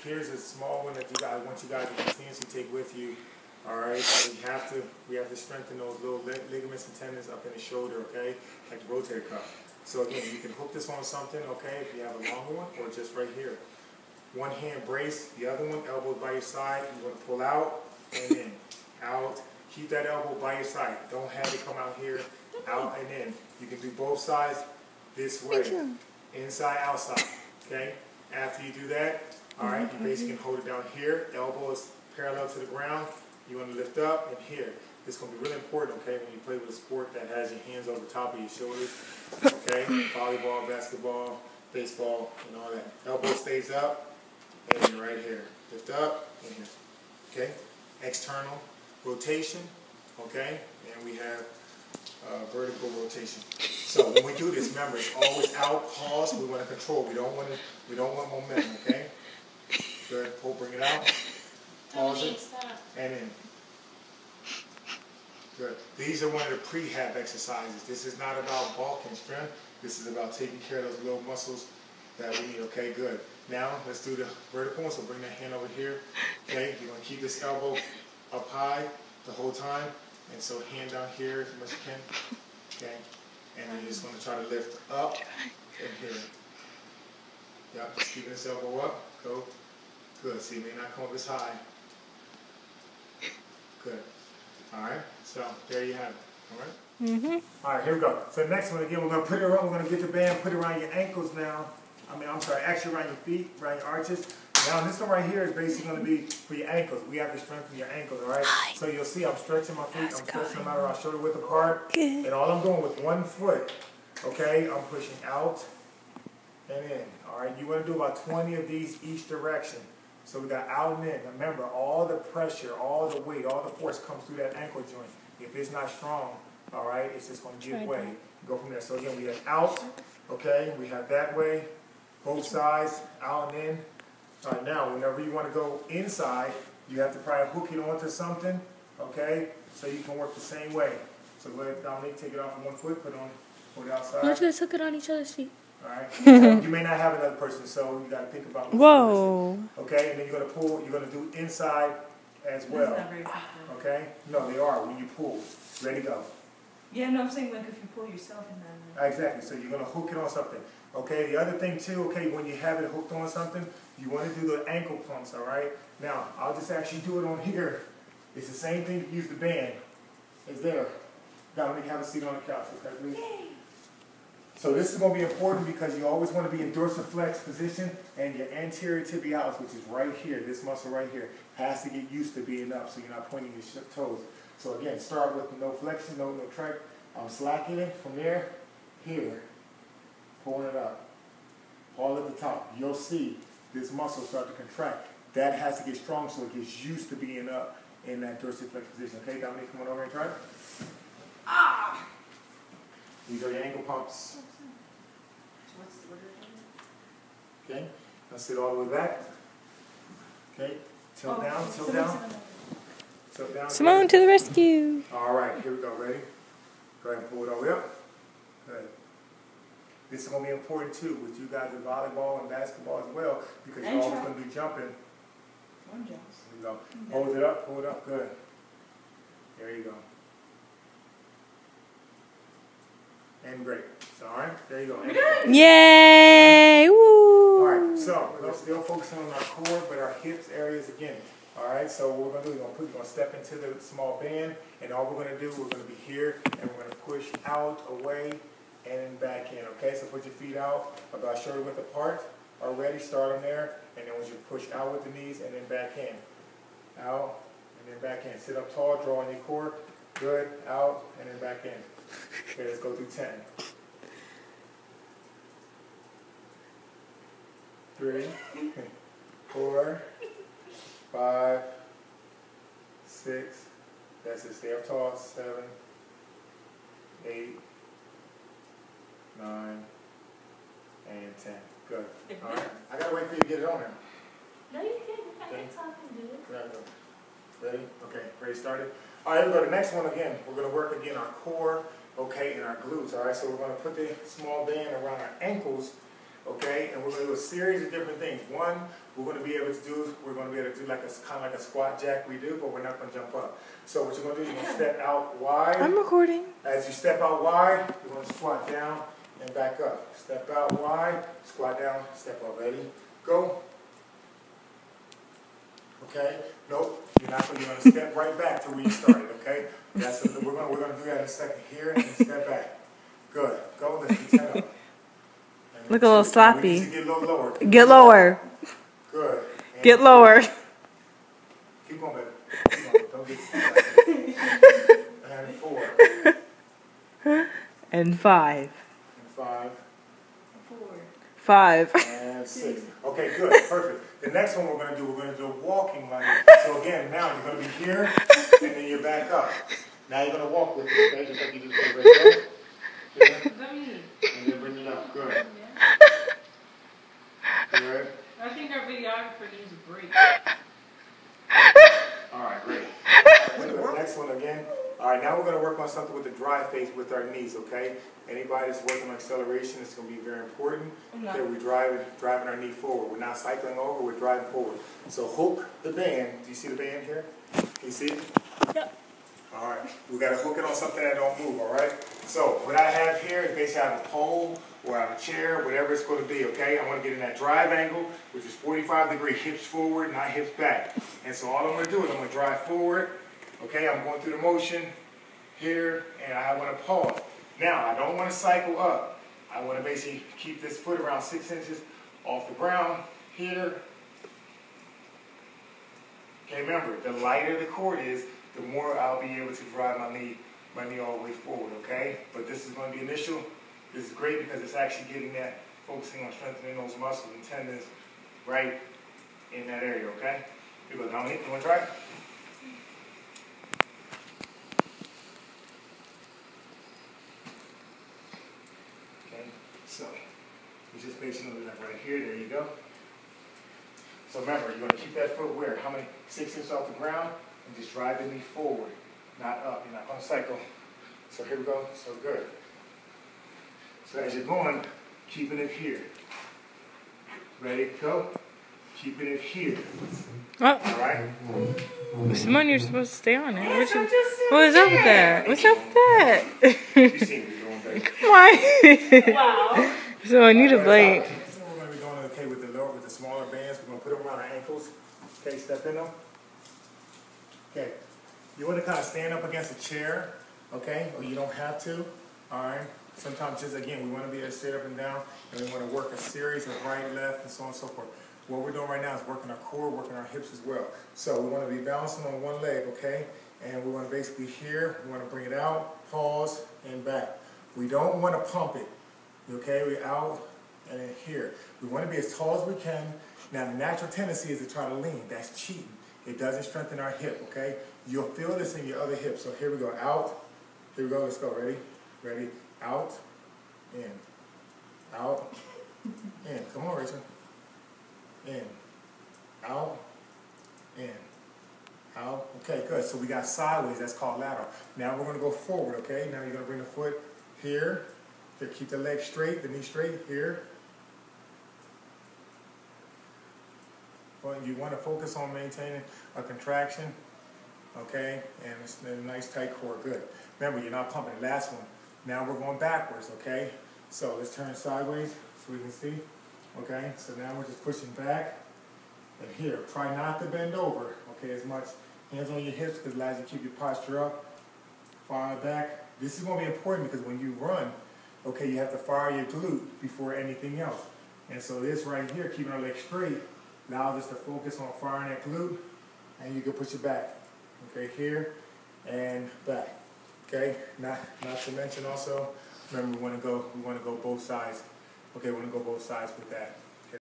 here's a small one that I want you guys to continuously take with you. All right, so we have to strengthen those little ligaments and tendons up in the shoulder, okay, like the rotator cuff. So again, you can hook this on something, okay, if you have a longer one, or just right here. One hand brace, the other one elbow by your side. You want to pull out and in, out. Keep that elbow by your side. Don't have it come out here, out and in. You can do both sides this way, inside, outside. Okay. After you do that, all right, you basically can hold it down here. Elbow is parallel to the ground. You want to lift up and here. This is going to be really important, okay, when you play with a sport that has your hands over top of your shoulders, okay, volleyball, basketball, baseball, and all that. Elbow stays up, and then right here. Lift up, and here, okay. External rotation, okay, and we have vertical rotation. So when we do this, remember, it's always out, pause. We want to control. We don't want momentum, okay. Good. Pull, bring it out. Pause it, and in. Good. These are one of the prehab exercises. This is not about bulk and strength. This is about taking care of those little muscles that we need. Okay, good. Now, let's do the vertical one. So bring that hand over here. Okay, you're going to keep this elbow up high the whole time. And so hand down here as much as you can. Okay, and then you're just going to try to lift up and here. Yeah, just keeping this elbow up. Go. Good. See, it may not come up as high. Good. All right. So there you have it. All right. All right. Here we go. So the next one again, we're going to put it around. We're going to get the band, put it around your ankles now. Actually around your feet, around your arches. Now this one right here is basically going to be for your ankles. We have to strengthen your ankles. All right. So you'll see, I'm stretching my feet. I'm stretching them out around shoulder width apart. And all I'm doing with one foot, okay, I'm pushing out and in. All right. You want to do about 20 of these each direction. So we got out and in. Remember, all the pressure, all the weight, all the force comes through that ankle joint. If it's not strong, all right, it's just going to give way. Go from there. So again, we have out, okay, we have that way, both sides, out and in. All right, now, whenever you want to go inside, you have to probably hook it onto something, okay, so you can work the same way. So go ahead, Dominique, take it off with one foot, put it outside. Let's just hook it on each other's feet. All right. So you may not have another person, so you got to think about what's okay, and then you're going to pull, you're going to do inside as well. That's not very effective. Okay? No, they are when you pull. Ready, go. Yeah, no, I'm saying like if you pull yourself and then... Exactly. So you're going to hook it on something. Okay, the other thing too, okay, when you have it hooked on something, you want to do the ankle pumps, all right? Now, I'll just actually do it on here. It's the same thing to use the band. It's there. Dominic, have a seat on the couch, okay, please? Yay. So this is going to be important because you always want to be in dorsiflex position, and your anterior tibialis, which is right here, this muscle right here, has to get used to being up so you're not pointing your toes. So again, start with no flexion, no track. I'm slacking it from there, here, pulling it up, all at the top. You'll see this muscle start to contract. That has to get strong so it gets used to being up in that dorsiflex position. Okay, Dominique, come on over and try it. Ah! These are your ankle pumps. Okay, now sit all the way back. Okay, tilt down, tilt down. Tilt down. Simone to the rescue. All right, here we go. Ready? Go ahead and pull it all the way up. Good. This is going to be important too with you guys in volleyball and basketball as well because you're always going to be jumping. One jump. There you go. Hold it up, pull it up. Good. There you go. And great. So, all right, there you go. Yay! Woo! All right, so we're still focusing on our core, but our hips areas again. All right, so what we're going to do, we're going to step into the small band, and all we're going to do, we're going to be here, and we're going to push out, away, and then back in. Okay, so put your feet out about shoulder width apart. Already start them there, and then once you push out with the knees, and then back in. Out, and then back in. Sit up tall, draw on your core. Good, out, and then back in. Okay, let's go through 10. 3, 4, 5, 6. That's it. Stay up tall. 7, 8, 9, and 10. Good. All right. I gotta wait for you to get it on there. No, you can't. I can talk and do it. Ready? Okay. Ready? Started. All right. Here we go. The next one again. We're gonna work again our core. Okay, and our glutes. All right. So we're gonna put the small band around our ankles. okay? And we're going to do a series of different things. One, we're going to be able to do like a kind of like a squat jack we do, but we're not going to jump up. So what you're going to do, you're going to step out wide. I'm recording. As you step out wide, you're going to squat down and back up. Step out wide, squat down, step up. Ready? Go. Okay? Nope. You're going to step right back to where you started. Okay? We're going to do that in a second. Here and step back. Good. Go. Let's do 10 up. Look a little sloppy. We need to get a little lower. Get lower. Good. And Get lower. Keep going, baby. Keep going. Don't get stuck. And 4. And 5. And 5. 4. 5. And 6. Okay, good. Perfect. The next one we're going to do a walking lunge. So again, now you're going to be here, and then you're back up. Now you're going to walk with it, okay? Just like you just did right there. What does that mean? And then bring it up. Good. You ready? I think our videographer needs a break. All right, great. The next one again. All right, now we're going to work on something with the dry face with our knees, okay? Anybody that's working on acceleration, it's going to be very important. Okay, we're driving our knee forward. We're not cycling over, we're driving forward. So hook the band. Do you see the band here? Can you see it? Yep. All right, we got to hook it on something that don't move, all right? So what I have here is basically I have a pole or I have a chair, whatever it's going to be, okay? I want to get in that drive angle, which is 45-degree, hips forward, not hips back. And so all I'm going to do is I'm going to drive forward, okay? I'm going through the motion here, and I want to pause. Now, I don't want to cycle up. I want to basically keep this foot around 6 inches off the ground here. Okay, remember, the lighter the cord is, the more I'll be able to drive my knee all the way forward, okay? But this is going to be initial. This is great because it's actually getting that, focusing on strengthening those muscles and tendons right in that area, okay? Here we go, Dominique, you want to try it? Okay, so you just basically like right here, there you go. So remember, you're going to keep that foot where? How many? 6 inches off the ground? And just drive the knee forward, not up. You're not going to cycle. So here we go. So good. So as you're going, keeping it here. Ready, go. Keeping it here. Oh. All right? Simone, you're supposed to stay on it. What's up with that? What's up with that? You see me going back. Come on. Wow. So I need a blade. So we're going to be going, okay, with the smaller bands. We're going to put them around our ankles. Okay, step in them. Okay, you want to kind of stand up against a chair, okay, or you don't have to, all right? Sometimes just, again, we want to be able to sit up and down, and we want to work a series of right, left, and so on and so forth. What we're doing right now is working our core, working our hips as well. So we want to be balancing on one leg, okay, and we want to basically here, we want to bring it out, pause, and back. We don't want to pump it, okay? We're out, and then here. We want to be as tall as we can. Now, the natural tendency is to try to lean. That's cheating. It doesn't strengthen our hip, okay? You'll feel this in your other hip. So here we go, out. Here we go, let's go. Ready? Ready? Out, in. Out, in. Come on, Rachel. In. Out, in. Out. Okay, good. So we got sideways. That's called lateral. Now we're going to go forward, okay? Now you're going to bring the foot here. Here, keep the leg straight, the knee straight. Here. You want to focus on maintaining a contraction, okay, and it's a nice tight core, good. Remember, you're not pumping. Last one. Now we're going backwards, okay? So let's turn sideways so we can see, okay? So now we're just pushing back, and here, try not to bend over, okay, as much. Hands on your hips because it allows you to keep your posture up. Fire back. This is going to be important because when you run, okay, you have to fire your glute before anything else. And so this right here, keeping our legs straight, allows us to focus on firing that glute, and you can push it back. Okay, here and back. Okay, not to mention also, remember we want to go both sides. Okay, we want to go both sides with that.